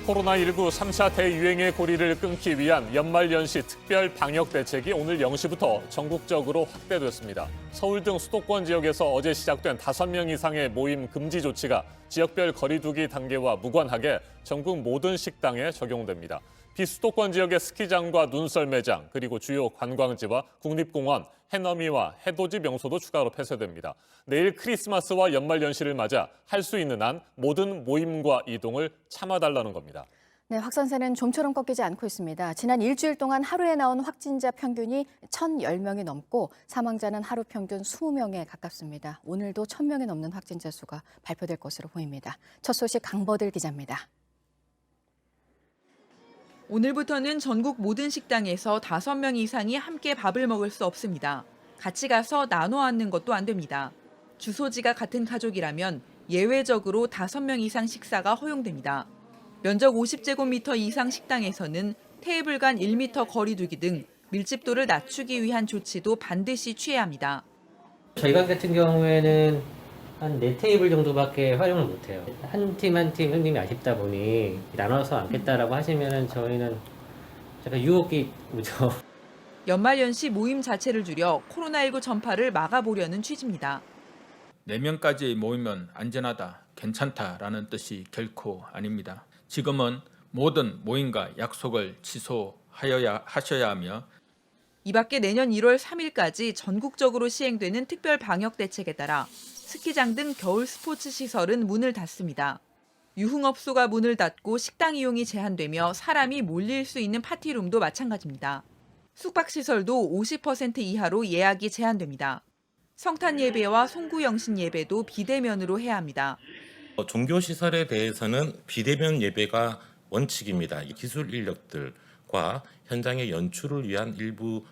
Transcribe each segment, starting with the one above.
코로나19 3차 대유행의 고리를 끊기 위한 연말연시 특별 방역 대책이 오늘 0시부터 전국적으로 확대됐습니다. 서울 등 수도권 지역에서 어제 시작된 5명 이상의 모임 금지 조치가 지역별 거리두기 단계와 무관하게 전국 모든 식당에 적용됩니다. 비수도권 지역의 스키장과 눈썰 매장, 그리고 주요 관광지와 국립공원, 해넘이와 해돋이 명소도 추가로 폐쇄됩니다. 내일 크리스마스와 연말연시를 맞아 할 수 있는 한 모든 모임과 이동을 참아달라는 겁니다. 네, 확산세는 좀처럼 꺾이지 않고 있습니다. 지난 일주일 동안 하루에 나온 확진자 평균이 1,010명이 넘고 사망자는 하루 평균 20명에 가깝습니다. 오늘도 1,000명이 넘는 확진자 수가 발표될 것으로 보입니다. 첫 소식 강버들 기자입니다. 오늘부터는 전국 모든 식당에서 5명 이상이 함께 밥을 먹을 수 없습니다. 같이 가서 나눠 앉는 것도 안 됩니다. 주소지가 같은 가족이라면 예외적으로 5명 이상 식사가 허용됩니다. 면적 50제곱미터 이상 식당에서는 테이블 간 1m 거리 두기 등 밀집도를 낮추기 위한 조치도 반드시 취해야 합니다. 저희 가 같은 경우에는 한 4테이블 정도밖에 활용을 못해요. 한 팀 한 팀 손님이 아쉽다 보니 나눠서 앉겠다라고 하시면은 저희는 약간 유혹이 오죠. 연말연시 모임 자체를 줄여 코로나19 전파를 막아보려는 취지입니다. 4명까지 모이면 안전하다, 괜찮다라는 뜻이 결코 아닙니다. 지금은 모든 모임과 약속을 하셔야 하며 이 밖에 내년 1월 3일까지 전국적으로 시행되는 특별 방역 대책에 따라 스키장 등 겨울 스포츠 시설은 문을 닫습니다. 유흥업소가 문을 닫고 식당 이용이 제한되며 사람이 몰릴 수 있는 파티룸도 마찬가지입니다. 숙박시설도 50% 이하로 예약이 제한됩니다. 성탄 예배와 송구영신 예배도 비대면으로 해야 합니다. 종교시설에 대해서는 비대면 예배가 원칙입니다. 기술 인력들과 현장의 연출을 위한 일부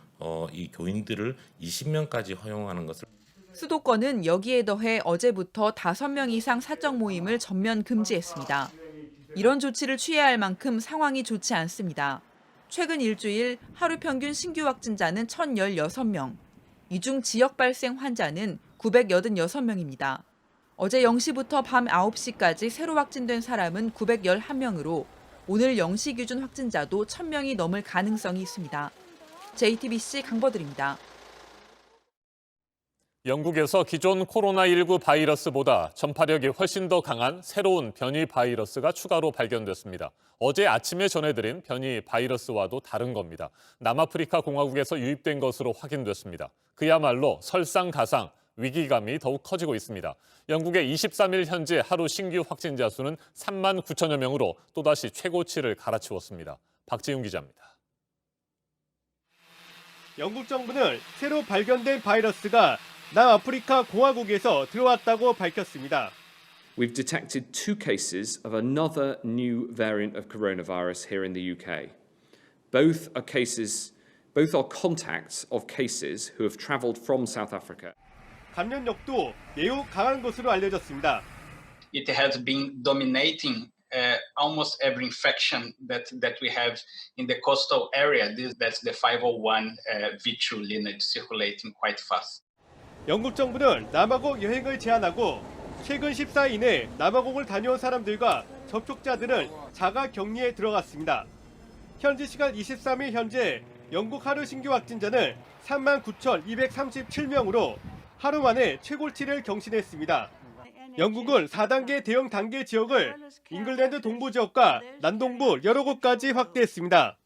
이 교인들을 20명까지 허용하는 것을. 수도권은 여기에 더해 어제부터 5명 이상 사적 모임을 전면 금지했습니다. 이런 조치를 취해야 할 만큼 상황이 좋지 않습니다. 최근 일주일 하루 평균 신규 확진자는 1,016명, 이 중 지역 발생 환자는 986명입니다. 어제 0시부터 밤 9시까지 새로 확진된 사람은 911명으로 오늘 0시 기준 확진자도 1,000명이 넘을 가능성이 있습니다. JTBC 강버들입니다. 영국에서 기존 코로나19 바이러스보다 전파력이 훨씬 더 강한 새로운 변이 바이러스가 추가로 발견됐습니다. 어제 아침에 전해드린 변이 바이러스와도 다른 겁니다. 남아프리카 공화국에서 유입된 것으로 확인됐습니다. 그야말로 설상가상, 위기감이 더욱 커지고 있습니다. 영국의 23일 현재 하루 신규 확진자 수는 3만 9천여 명으로 또다시 최고치를 갈아치웠습니다. 박지훈 기자입니다. 영국 정부는 새로 발견된 바이러스가 남아프리카 공화국에서 들어왔다고 밝혔습니다. We've detected 2 cases of another new variant of coronavirus here in the UK. Both are contacts of cases who have travelled from South Africa. 감염력도 매우 강한 것으로 알려졌습니다. It has been dominating almost every infection that we have in the coastal area. That's the 501 V2 lineage circulating quite fast. 영국 정부는 남아공 여행을 제한하고 최근 14일 이내 남아공을 다녀온 사람들과 접촉자들은 자가 격리에 들어갔습니다. 현지 시간 23일 현재 영국 하루 신규 확진자는 39,237명으로 하루 만에 최고치를 경신했습니다. 영국은 4단계 대형 단계 지역을 잉글랜드 동부 지역과 남동부 여러 곳까지 확대했습니다.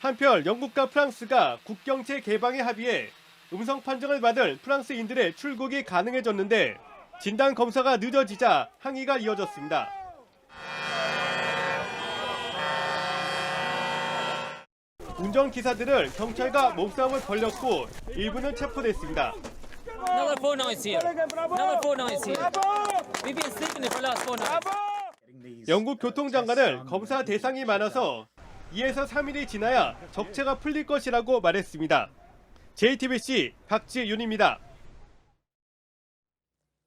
한편 영국과 프랑스가 국경 재개방에 합의해 음성 판정을 받은 프랑스인들의 출국이 가능해졌는데 진단 검사가 늦어지자 항의가 이어졌습니다. 운전기사들은 경찰과 몸싸움을 벌였고 일부는 체포됐습니다. Another 4 nights here. Another 4 nights here. We've been sleeping here for the last 4 nights. 영국 교통장관은 검사 대상이 많아서 2에서 3일이 지나야 적체가 풀릴 것이라고 말했습니다. JTBC 박지윤입니다.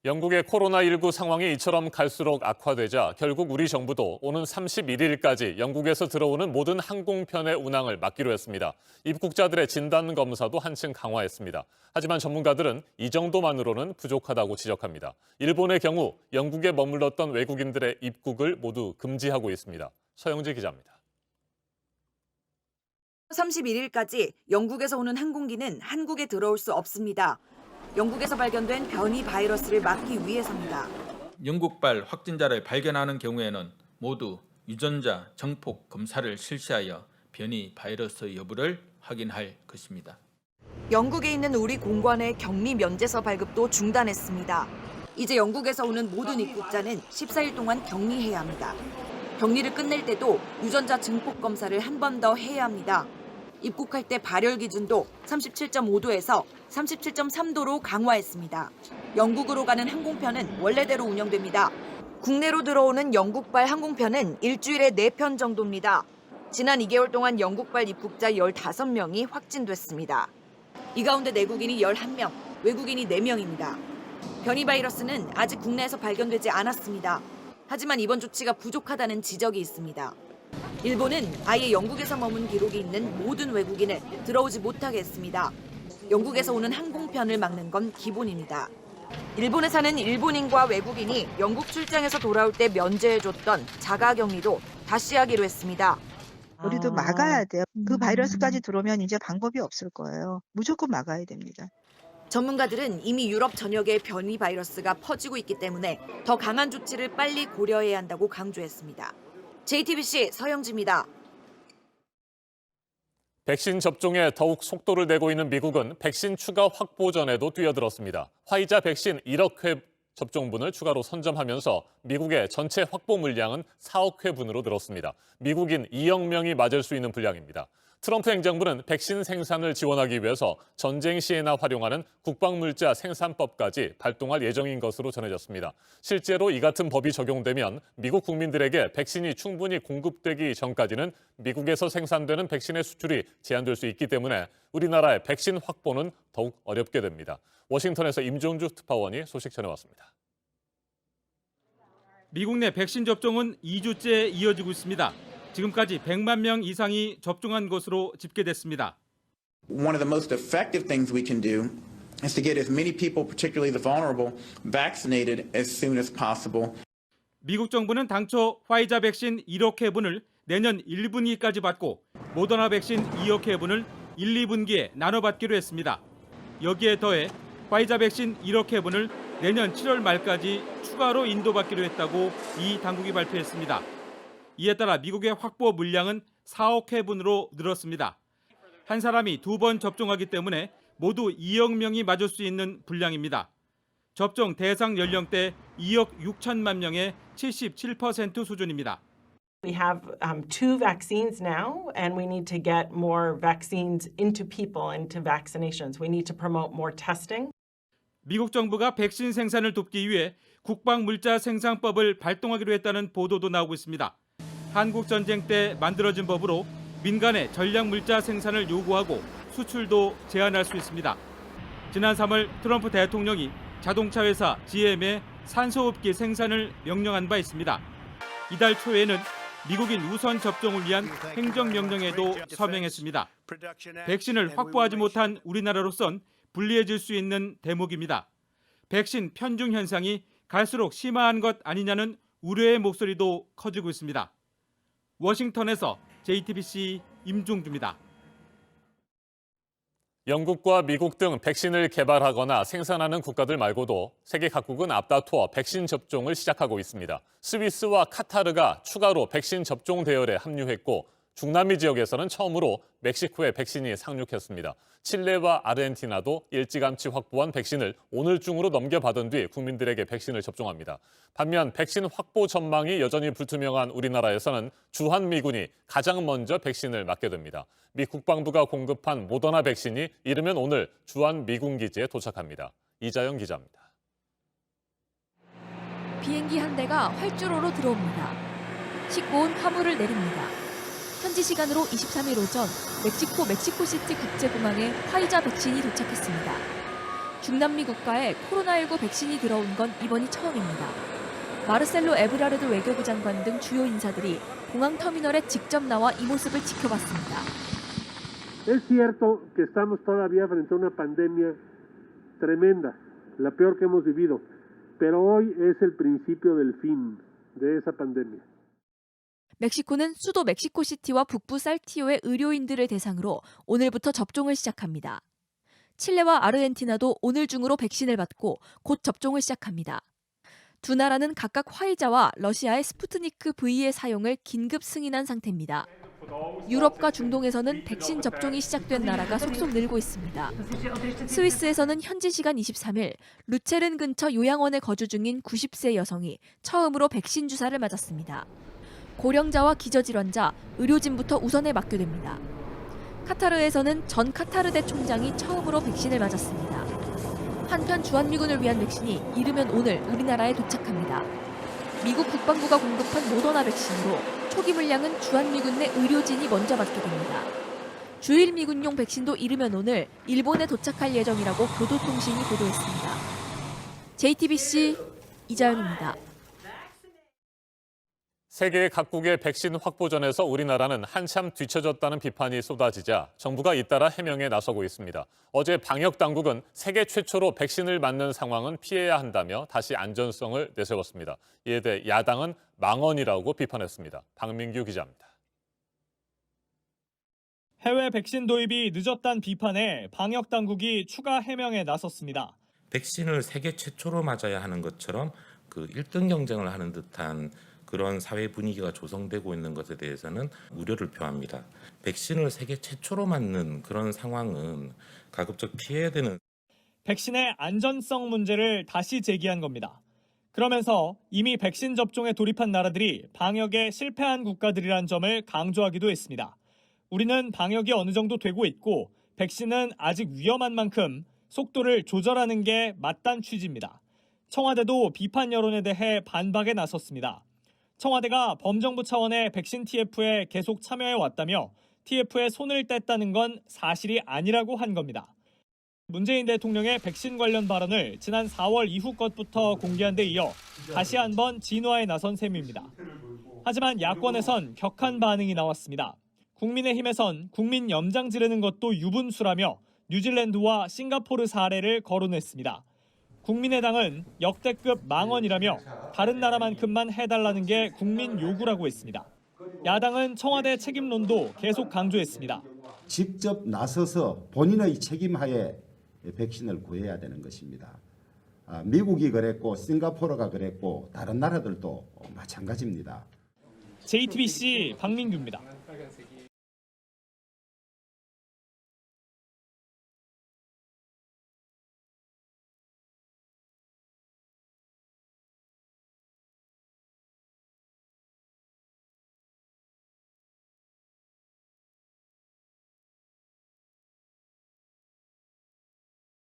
영국의 코로나19 상황이 이처럼 갈수록 악화되자 결국 우리 정부도 오는 31일까지 영국에서 들어오는 모든 항공편의 운항을 막기로 했습니다. 입국자들의 진단 검사도 한층 강화했습니다. 하지만 전문가들은 이 정도만으로는 부족하다고 지적합니다. 일본의 경우 영국에 머물렀던 외국인들의 입국을 모두 금지하고 있습니다. 서영지 기자입니다. 31일까지 영국에서 오는 항공기는 한국에 들어올 수 없습니다. 영국에서 발견된 변이 바이러스를 막기 위해서입니다. 영국발 확진자를 발견하는 경우에는 모두 유전자 정폭 검사를 실시하여 변이 바이러스 여부를 확인할 것입니다. 영국에 있는 우리 공관의 격리 면제서 발급도 중단했습니다. 이제 영국에서 오는 모든 입국자는 14일 동안 격리해야 합니다. 격리를 끝낼 때도 유전자 증폭 검사를 한 번 더 해야 합니다. 입국할 때 발열 기준도 37.5도에서 37.3도로 강화했습니다. 영국으로 가는 항공편은 원래대로 운영됩니다. 국내로 들어오는 영국발 항공편은 일주일에 4편 정도입니다. 지난 2개월 동안 영국발 입국자 15명이 확진됐습니다. 이 가운데 내국인이 11명, 외국인이 4명입니다. 변이 바이러스는 아직 국내에서 발견되지 않았습니다. 하지만 이번 조치가 부족하다는 지적이 있습니다. 일본은 아예 영국에서 머문 기록이 있는 모든 외국인을 들어오지 못하게 했습니다. 영국에서 오는 항공편을 막는 건 기본입니다. 일본에 사는 일본인과 외국인이 영국 출장에서 돌아올 때 면제해줬던 자가격리도 다시 하기로 했습니다. 우리도 막아야 돼요. 그 바이러스까지 들어오면 이제 방법이 없을 거예요. 무조건 막아야 됩니다. 전문가들은 이미 유럽 전역에 변이 바이러스가 퍼지고 있기 때문에 더 강한 조치를 빨리 고려해야 한다고 강조했습니다. JTBC 서영지입니다. 백신 접종에 더욱 속도를 내고 있는 미국은 백신 추가 확보전에도 뛰어들었습니다. 화이자 백신 1억 회 접종분을 추가로 선점하면서 미국의 전체 확보 물량은 4억 회분으로 늘었습니다. 미국인 2억 명이 맞을 수 있는 분량입니다. 트럼프 행정부는 백신 생산을 지원하기 위해서 전쟁 시에나 활용하는 국방물자 생산법까지 발동할 예정인 것으로 전해졌습니다. 실제로 이 같은 법이 적용되면 미국 국민들에게 백신이 충분히 공급되기 전까지는 미국에서 생산되는 백신의 수출이 제한될 수 있기 때문에 우리나라의 백신 확보는 더욱 어렵게 됩니다. 워싱턴에서 임종주 특파원이 소식 전해왔습니다. 미국 내 백신 접종은 2주째 이어지고 있습니다. 지금까지 100만 명 이상이 접종한 것으로 집계됐습니다. One of the most effective things we can do is to get as many people, particularly the vulnerable, vaccinated as soon as possible. 미국 정부는 당초 화이자 백신 1억 회분을 내년 1분기까지 받고 모더나 백신 2억 회분을 1, 2분기에 나눠 받기로 했습니다. 여기에 더해 화이자 백신 1억 회분을 내년 7월 말까지 추가로 인도받기로 했다고 이 당국이 발표했습니다. 이에 따라 미국의 확보 물량은 4억 회분으로 늘었습니다. 한 사람이 2번 접종하기 때문에 모두 2억 명이 맞을 수 있는 분량입니다. 접종 대상 연령대 2억 6천만 명의 77% 수준입니다. We have two vaccines now, and we need to get more vaccines into people, into vaccinations. We need to promote more testing. 미국 정부가 백신 생산을 돕기 위해 국방물자 생산법을 발동하기로 했다는 보도도 나오고 있습니다. 한국 전쟁 때 만들어진 법으로 민간의 전략물자 생산을 요구하고 수출도 제한할 수 있습니다. 지난 3월 트럼프 대통령이 자동차 회사 GM의 산소호흡기 생산을 명령한 바 있습니다. 이달 초에는 미국인 우선 접종을 위한 행정명령에도 서명했습니다. 백신을 확보하지 못한 우리나라로선 불리해질 수 있는 대목입니다. 백신 편중 현상이 갈수록 심화한 것 아니냐는 우려의 목소리도 커지고 있습니다. 워싱턴에서 JTBC 임종주입니다. 영국과 미국 등 백신을 개발하거나 생산하는 국가들 말고도 세계 각국은 앞다투어 백신 접종을 시작하고 있습니다. 스위스와 카타르가 추가로 백신 접종 대열에 합류했고 중남미 지역에서는 처음으로 멕시코에 백신이 상륙했습니다. 칠레와 아르헨티나도 일찌감치 확보한 백신을 오늘 중으로 넘겨받은 뒤 국민들에게 백신을 접종합니다. 반면 백신 확보 전망이 여전히 불투명한 우리나라에서는 주한미군이 가장 먼저 백신을 맞게 됩니다. 미 국방부가 공급한 모더나 백신이 이르면 오늘 주한미군 기지에 도착합니다. 이자영 기자입니다. 비행기 한 대가 활주로로 들어옵니다. 싣고 온 화물을 내립니다. 현지 시간으로 23일 오전 멕시코시티 국제공항에 화이자 백신이 도착했습니다. 중남미 국가에 코로나19 백신이 들어온 건 이번이 처음입니다. 마르셀로 에브라르드 외교부 장관 등 주요 인사들이 공항 터미널에 직접 나와 이 모습을 지켜봤습니다. Es cierto que estamos todavía frente a una pandemia tremenda, la peor que hemos vivido, pero hoy es el principio del fin de esa pandemia. 멕시코는 수도 멕시코시티와 북부 살티오의 의료인들을 대상으로 오늘부터 접종을 시작합니다. 칠레와 아르헨티나도 오늘 중으로 백신을 받고 곧 접종을 시작합니다. 두 나라는 각각 화이자와 러시아의 스푸트니크 V의 사용을 긴급 승인한 상태입니다. 유럽과 중동에서는 백신 접종이 시작된 나라가 속속 늘고 있습니다. 스위스에서는 현지 시간 23일 루체른 근처 요양원에 거주 중인 90세 여성이 처음으로 백신 주사를 맞았습니다. 고령자와 기저질환자, 의료진부터 우선에 맡겨됩니다. 카타르에서는 전 카타르대 총장이 처음으로 백신을 맞았습니다. 한편 주한미군을 위한 백신이 이르면 오늘 우리나라에 도착합니다. 미국 국방부가 공급한 모더나 백신으로 초기 물량은 주한미군 내 의료진이 먼저 맞게 됩니다. 주일 미군용 백신도 이르면 오늘 일본에 도착할 예정이라고 교도통신이 보도했습니다. JTBC 이자연입니다. 세계 각국의 백신 확보전에서 우리나라는 한참 뒤처졌다는 비판이 쏟아지자 정부가 잇따라 해명에 나서고 있습니다. 어제 방역 당국은 세계 최초로 백신을 맞는 상황은 피해야 한다며 다시 안전성을 내세웠습니다. 이에 대해 야당은 망언이라고 비판했습니다. 박민규 기자입니다. 해외 백신 도입이 늦었다는 비판에 방역 당국이 추가 해명에 나섰습니다. 백신을 세계 최초로 맞아야 하는 것처럼 그 1등 경쟁을 하는 듯한 그런 사회 분위기가 조성되고 있는 것에 대해서는 우려를 표합니다. 백신을 세계 최초로 맞는 그런 상황은 가급적 피해야 되는. 백신의 안전성 문제를 다시 제기한 겁니다. 그러면서 이미 백신 접종에 돌입한 나라들이 방역에 실패한 국가들이란 점을 강조하기도 했습니다. 우리는 방역이 어느 정도 되고 있고 백신은 아직 위험한 만큼 속도를 조절하는 게 맞다는 취지입니다. 청와대도 비판 여론에 대해 반박에 나섰습니다. 청와대가 범정부 차원의 백신 TF에 계속 참여해 왔다며 TF에 손을 뗐다는 건 사실이 아니라고 한 겁니다. 문재인 대통령의 백신 관련 발언을 지난 4월 이후 것부터 공개한 데 이어 다시 한번 진화에 나선 셈입니다. 하지만 야권에선 격한 반응이 나왔습니다. 국민의힘에선 국민 염장 지르는 것도 유분수라며 뉴질랜드와 싱가포르 사례를 거론했습니다. 국민의당은 역대급 망언이라며 다른 나라만큼만 해달라는 게 국민 요구라고 했습니다. 야당은 청와대 책임론도 계속 강조했습니다. 직접 나서서 본인의 책임하에 백신을 구해야 되는 것입니다. 미국이 그랬고 싱가포르가 그랬고 다른 나라들도 마찬가지입니다. JTBC 박민규입니다.